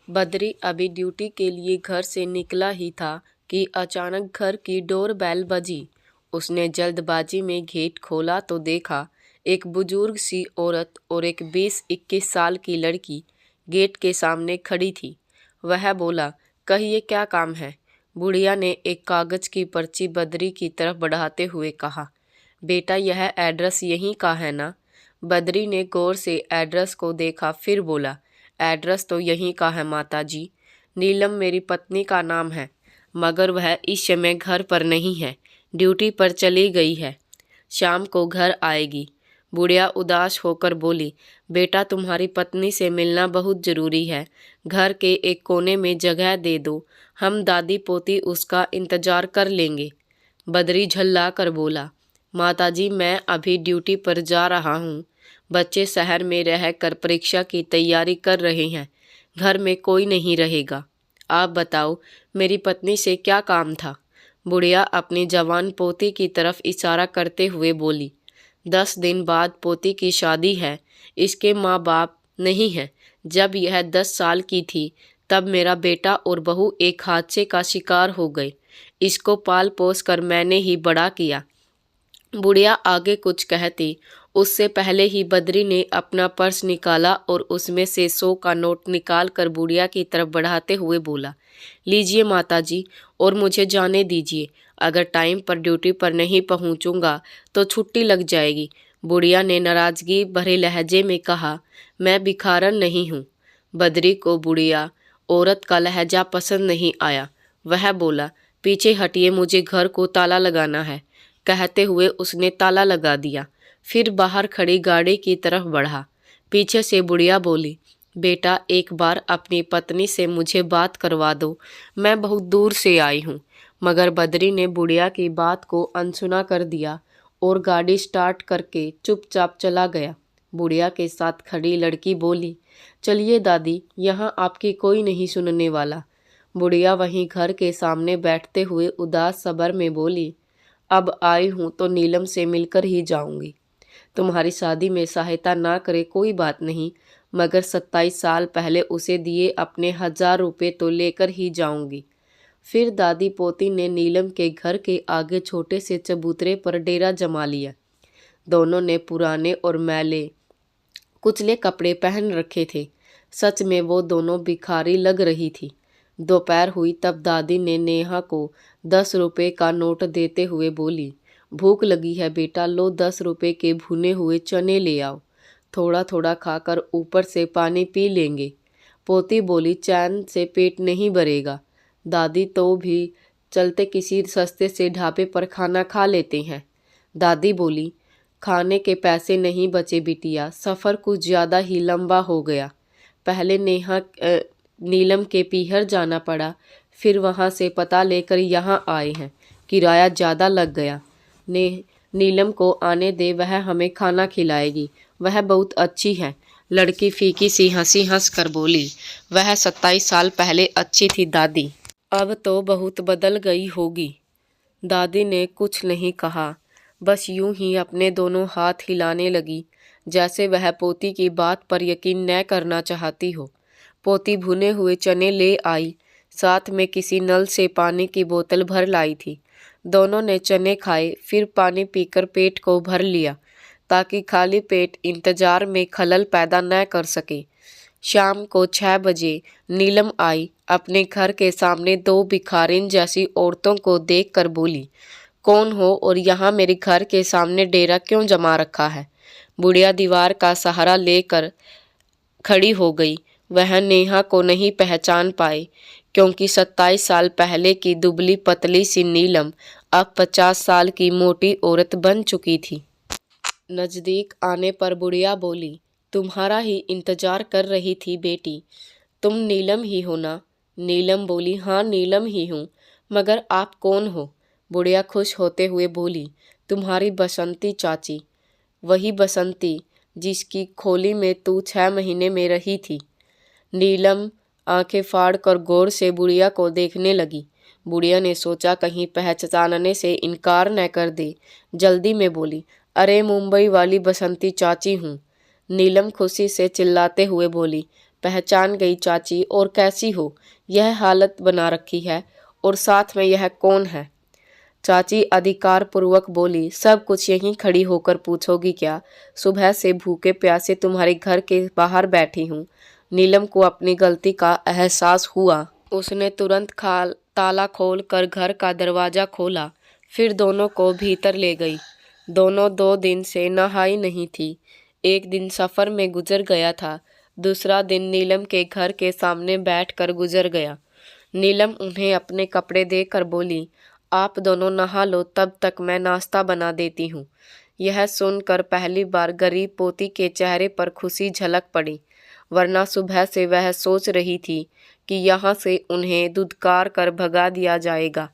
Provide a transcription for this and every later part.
बद्री अभी ड्यूटी के लिए घर से निकला ही था कि अचानक घर की डोरबेल बजी। उसने जल्दबाजी में गेट खोला तो देखा एक बुजुर्ग सी औरत और एक 20-21 साल की लड़की गेट के सामने खड़ी थी। वह बोला, कहिए क्या काम है? बुढ़िया ने एक कागज की पर्ची बद्री की तरफ बढ़ाते हुए कहा, बेटा यह एड्रेस यहीं का है ना? बद्री ने गौर से एड्रेस को देखा, फिर बोला, एड्रेस तो यहीं का है माताजी। नीलम मेरी पत्नी का नाम है, मगर वह इस समय घर पर नहीं है, ड्यूटी पर चली गई है। शाम को घर आएगी। बुढ़िया उदास होकर बोली, बेटा तुम्हारी पत्नी से मिलना बहुत ज़रूरी है। घर के एक कोने में जगह दे दो, हम दादी पोती उसका इंतज़ार कर लेंगे। बद्री झल्ला कर बोला, माताजी मैं अभी ड्यूटी पर जा रहा हूँ। बच्चे शहर में रहकर परीक्षा की तैयारी कर रहे हैं, घर में कोई नहीं रहेगा। आप बताओ मेरी पत्नी से क्या काम था? बुढ़िया अपनी जवान पोती की तरफ इशारा करते हुए बोली, 10 दिन बाद पोती की शादी है। इसके माँ बाप नहीं हैं। जब यह 10 साल की थी तब मेरा बेटा और बहू एक हादसे का शिकार हो गए। इसको पाल पोस कर मैंने ही बड़ा किया। बुढ़िया आगे कुछ कहती उससे पहले ही बद्री ने अपना पर्स निकाला और उसमें से 100 का नोट निकाल कर बुढ़िया की तरफ बढ़ाते हुए बोला, लीजिए माताजी और मुझे जाने दीजिए। अगर टाइम पर ड्यूटी पर नहीं पहुंचूंगा तो छुट्टी लग जाएगी। बुढ़िया ने नाराज़गी भरे लहजे में कहा, मैं भिखारन नहीं हूँ। बद्री को बुढ़िया औरत का लहजा पसंद नहीं आया। वह बोला, पीछे हटिए, मुझे घर को ताला लगाना है। कहते हुए उसने ताला लगा दिया, फिर बाहर खड़ी गाड़ी की तरफ बढ़ा। पीछे से बुढ़िया बोली, बेटा एक बार अपनी पत्नी से मुझे बात करवा दो, मैं बहुत दूर से आई हूँ। मगर बद्री ने बुढ़िया की बात को अनसुना कर दिया और गाड़ी स्टार्ट करके चुपचाप चला गया। बुढ़िया के साथ खड़ी लड़की बोली, चलिए दादी, यहाँ आपकी कोई नहीं सुनने वाला। बुढ़िया वहीं घर के सामने बैठते हुए उदास सबर में बोली, अब आई हूँ तो नीलम से मिलकर ही जाऊंगी। तुम्हारी शादी में सहायता ना करे कोई बात नहीं, मगर 27 साल पहले उसे दिए अपने 1000 रुपये तो लेकर ही जाऊंगी। फिर दादी पोती ने नीलम के घर के आगे छोटे से चबूतरे पर डेरा जमा लिया। दोनों ने पुराने और मैले कुचले कपड़े पहन रखे थे। सच में वो दोनों भिखारी लग रही थी। दोपहर हुई तब दादी ने नेहा को 10 रुपये का नोट देते हुए बोली, भूख लगी है बेटा, लो 10 रुपये के भुने हुए चने ले आओ, थोड़ा थोड़ा खाकर ऊपर से पानी पी लेंगे। पोती बोली, चैन से पेट नहीं भरेगा दादी, तो भी चलते किसी सस्ते से ढाबे पर खाना खा लेते हैं। दादी बोली, खाने के पैसे नहीं बचे बिटिया, सफ़र कुछ ज़्यादा ही लंबा हो गया। पहले नीलम के पीहर जाना पड़ा, फिर वहाँ से पता लेकर यहाँ आए हैं, किराया ज़्यादा लग गया। नीलम को आने दे, वह हमें खाना खिलाएगी, वह बहुत अच्छी है। लड़की फीकी सी हंसी हंस कर बोली, वह 27 साल पहले अच्छी थी दादी, अब तो बहुत बदल गई होगी। दादी ने कुछ नहीं कहा, बस यूं ही अपने दोनों हाथ हिलाने लगी जैसे वह पोती की बात पर यकीन न करना चाहती हो। पोती भुने हुए चने ले आई, साथ में किसी नल से पानी की बोतल भर लाई थी। दोनों ने चने खाए, फिर पानी पीकर पेट को भर लिया ताकि खाली पेट इंतजार में खलल पैदा न कर सके। शाम को 6 बजे नीलम आई। अपने घर के सामने 2 भिखारिन जैसी औरतों को देखकर बोली, कौन हो और यहाँ मेरे घर के सामने डेरा क्यों जमा रखा है? बुढ़िया दीवार का सहारा लेकर खड़ी हो गई। वह नेहा को नहीं पहचान पाई, क्योंकि 27 साल पहले की दुबली पतली सी नीलम अब 50 साल की मोटी औरत बन चुकी थी। नज़दीक आने पर बुढ़िया बोली, तुम्हारा ही इंतजार कर रही थी बेटी, तुम नीलम ही हो ना? नीलम बोली, हाँ नीलम ही हूँ, मगर आप कौन हो? बुढ़िया खुश होते हुए बोली, तुम्हारी बसंती चाची, वही बसंती जिसकी खोली में तू 6 महीने में रही थी। नीलम आंखें फाड़ कर गौर से बुढ़िया को देखने लगी। बुढ़िया ने सोचा कहीं पहचानने से इनकार न कर दे, जल्दी में बोली, अरे मुंबई वाली बसंती चाची हूँ। नीलम खुशी से चिल्लाते हुए बोली, पहचान गई चाची, और कैसी हो? यह हालत बना रखी है, और साथ में यह कौन है? चाची अधिकार पूर्वक बोली, सब कुछ यहीं खड़ी होकर पूछोगी क्या? सुबह से भूखे प्यासे तुम्हारे घर के बाहर बैठी हूँ। नीलम को अपनी गलती का एहसास हुआ। उसने तुरंत ताला खोल कर घर का दरवाज़ा खोला, फिर दोनों को भीतर ले गई। दोनों 2 दिन से नहाई नहीं थी। एक दिन सफ़र में गुजर गया था, दूसरा दिन नीलम के घर के सामने बैठकर गुजर गया। नीलम उन्हें अपने कपड़े देकर बोली, आप दोनों नहा लो, तब तक मैं नाश्ता बना देती हूँ। यह सुनकर पहली बार गरीब पोती के चेहरे पर खुशी झलक पड़ी, वरना सुबह से वह सोच रही थी कि यहाँ से उन्हें धुतकार कर भगा दिया जाएगा।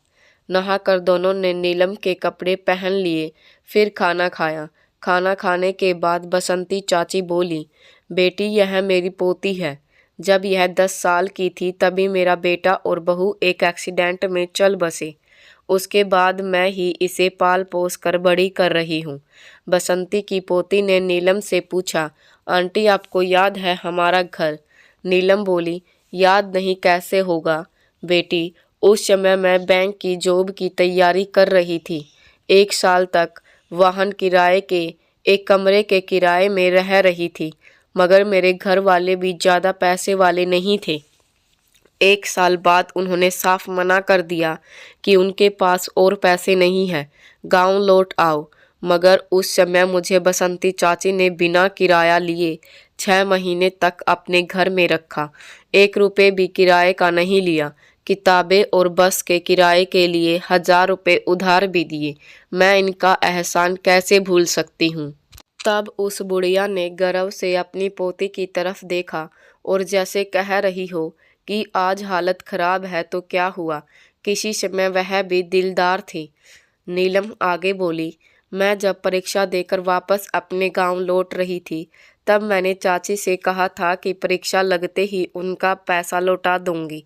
नहाकर दोनों ने नीलम के कपड़े पहन लिए, फिर खाना खाया। खाना खाने के बाद बसंती चाची बोली, बेटी यह मेरी पोती है। जब यह 10 साल की थी तभी मेरा बेटा और बहू एक एक्सीडेंट में चल बसे। उसके बाद मैं ही इसे पाल पोस कर बड़ी कर रही हूँ। बसंती की पोती ने नीलम से पूछा, आंटी आपको याद है हमारा घर? नीलम बोली, याद नहीं कैसे होगा बेटी, उस समय मैं बैंक की जॉब की तैयारी कर रही थी। 1 साल तक वाहन किराए के एक कमरे के किराए में रह रही थी, मगर मेरे घर वाले भी ज़्यादा पैसे वाले नहीं थे। 1 साल बाद उन्होंने साफ मना कर दिया कि उनके पास और पैसे नहीं हैं, गांव लौट आओ। मगर उस समय मुझे बसंती चाची ने बिना किराया लिए 6 महीने तक अपने घर में रखा। 1 रुपये भी किराए का नहीं लिया। किताबें और बस के किराए के लिए 1000 रुपये उधार भी दिए। मैं इनका एहसान कैसे भूल सकती हूँ? तब उस बुढ़िया ने गर्व से अपनी पोती की तरफ देखा और जैसे कह रही हो कि आज हालत खराब है तो क्या हुआ, किसी समय वह भी दिलदार थी। नीलम आगे बोली, मैं जब परीक्षा देकर वापस अपने गांव लौट रही थी तब मैंने चाची से कहा था कि परीक्षा लगते ही उनका पैसा लौटा दूंगी।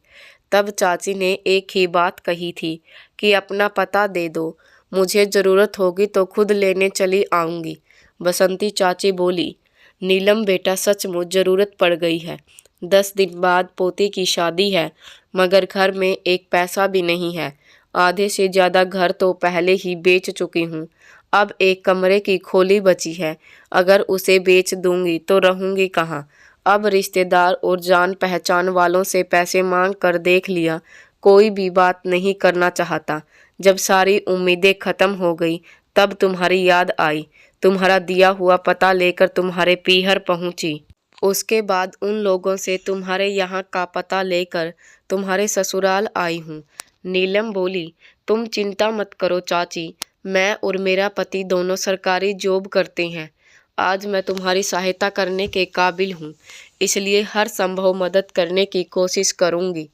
तब चाची ने एक ही बात कही थी कि अपना पता दे दो, मुझे ज़रूरत होगी तो खुद लेने चली आऊँगी। बसंती चाची बोली, नीलम बेटा सचमुच ज़रूरत पड़ गई है। 10 दिन बाद पोती की शादी है, मगर घर में एक पैसा भी नहीं है। आधे से ज़्यादा घर तो पहले ही बेच चुकी हूँ। अब एक कमरे की खोली बची है, अगर उसे बेच दूंगी तो रहूंगी कहाँ? अब रिश्तेदार और जान पहचान वालों से पैसे मांग कर देख लिया, कोई भी बात नहीं करना चाहता। जब सारी उम्मीदें खत्म हो गई तब तुम्हारी याद आई, तुम्हारा दिया हुआ पता लेकर तुम्हारे पीहर पहुंची। उसके बाद उन लोगों से तुम्हारे यहाँ का पता लेकर तुम्हारे ससुराल आई हूँ। नीलम बोली, तुम चिंता मत करो चाची, मैं और मेरा पति दोनों सरकारी जॉब करते हैं। आज मैं तुम्हारी सहायता करने के काबिल हूँ, इसलिए हर संभव मदद करने की कोशिश करूँगी।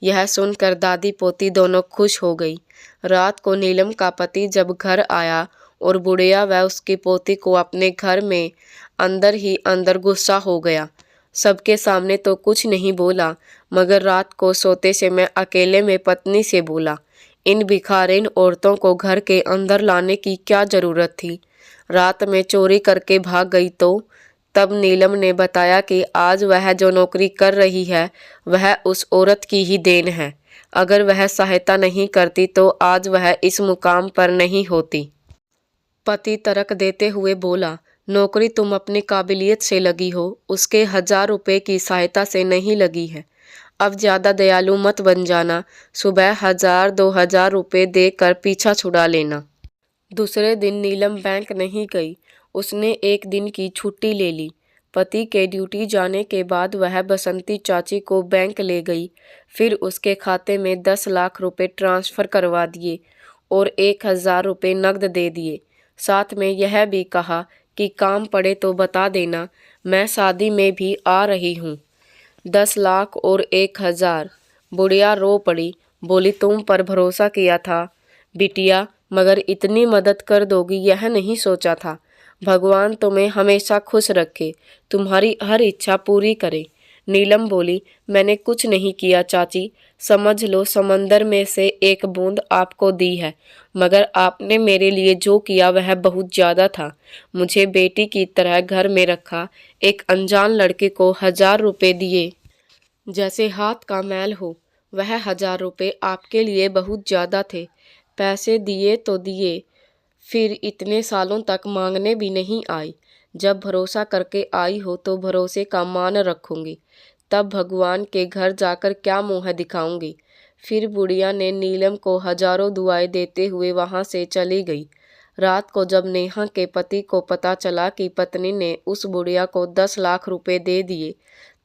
यह सुनकर दादी पोती दोनों खुश हो गई। रात को नीलम का पति जब घर आया और बुढ़िया व उसकी पोती को अपने घर में अंदर ही अंदर गुस्सा हो गया। सबके सामने तो कुछ नहीं बोला, मगर रात को सोते से मैं अकेले में पत्नी से बोला, इन भिखारिन औरतों को घर के अंदर लाने की क्या ज़रूरत थी? रात में चोरी करके भाग गई तो? तब नीलम ने बताया कि आज वह जो नौकरी कर रही है वह उस औरत की ही देन है। अगर वह सहायता नहीं करती तो आज वह इस मुकाम पर नहीं होती। पति तर्क देते हुए बोला, नौकरी तुम अपनी काबिलियत से लगी हो, उसके 1000 रुपये की सहायता से नहीं लगी है। अब ज़्यादा दयालु मत बन जाना, सुबह 1000-2000 रुपये देकर पीछा छुड़ा लेना। दूसरे दिन नीलम बैंक नहीं गई, उसने एक दिन की छुट्टी ले ली। पति के ड्यूटी जाने के बाद वह बसंती चाची को बैंक ले गई, फिर उसके खाते में 10 लाख रुपए ट्रांसफ़र करवा दिए और 1000 रुपये नकद दे दिए। साथ में यह भी कहा कि काम पड़े तो बता देना, मैं शादी में भी आ रही हूँ। 10 लाख और 1000। बुढ़िया रो पड़ी, बोली, तुम पर भरोसा किया था बिटिया, मगर इतनी मदद कर दोगी यह नहीं सोचा था। भगवान तुम्हें हमेशा खुश रखे, तुम्हारी हर इच्छा पूरी करे। नीलम बोली, मैंने कुछ नहीं किया चाची, समझ लो समंदर में से एक बूंद आपको दी है, मगर आपने मेरे लिए जो किया वह बहुत ज़्यादा था। मुझे बेटी की तरह घर में रखा, एक अनजान लड़के को 1000 रुपये दिए। जैसे हाथ का मैल हो। वह 1000 रुपये आपके लिए बहुत ज़्यादा थे। पैसे दिए तो दिए, फिर इतने सालों तक मांगने भी नहीं आई। जब भरोसा करके आई हो तो भरोसे का मान रखूंगी, तब भगवान के घर जाकर क्या मुँह दिखाऊंगी। फिर बुढ़िया ने नीलम को हजारों दुआएं देते हुए वहां से चली गई। रात को जब नेहा के पति को पता चला कि पत्नी ने उस बुढ़िया को 10 लाख रुपए दे दिए,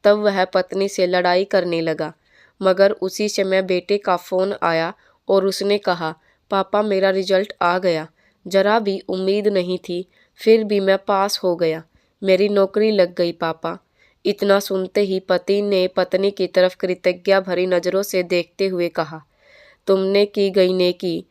तब वह पत्नी से लड़ाई करने लगा। मगर उसी समय बेटे का फ़ोन आया और उसने कहा, पापा मेरा रिजल्ट आ गया। जरा भी उम्मीद नहीं थी, फिर भी मैं पास हो गया। मेरी नौकरी लग गई पापा। इतना सुनते ही पति ने पत्नी की तरफ कृतज्ञता भरी नज़रों से देखते हुए कहा, तुमने की गई नेकी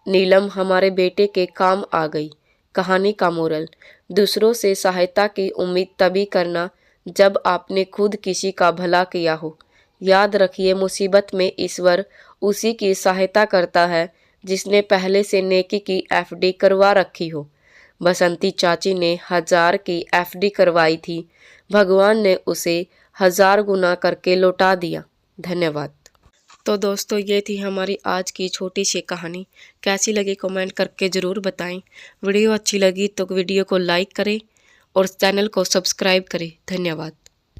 नीलम हमारे बेटे के काम आ गई। कहानी का मोरल, दूसरों से सहायता की उम्मीद तभी करना जब आपने खुद किसी का भला किया हो। याद रखिए, मुसीबत में ईश्वर उसी की सहायता करता है जिसने पहले से नेकी की एफडी करवा रखी हो। बसंती चाची ने 1000 की एफडी करवाई थी। भगवान ने उसे 1000 गुना करके लौटा दिया। धन्यवाद। तो दोस्तों, ये थी हमारी आज की छोटी सी कहानी। कैसी लगी कमेंट करके ज़रूर बताएं। वीडियो अच्छी लगी तो वीडियो को लाइक करें और चैनल को सब्सक्राइब करें। धन्यवाद।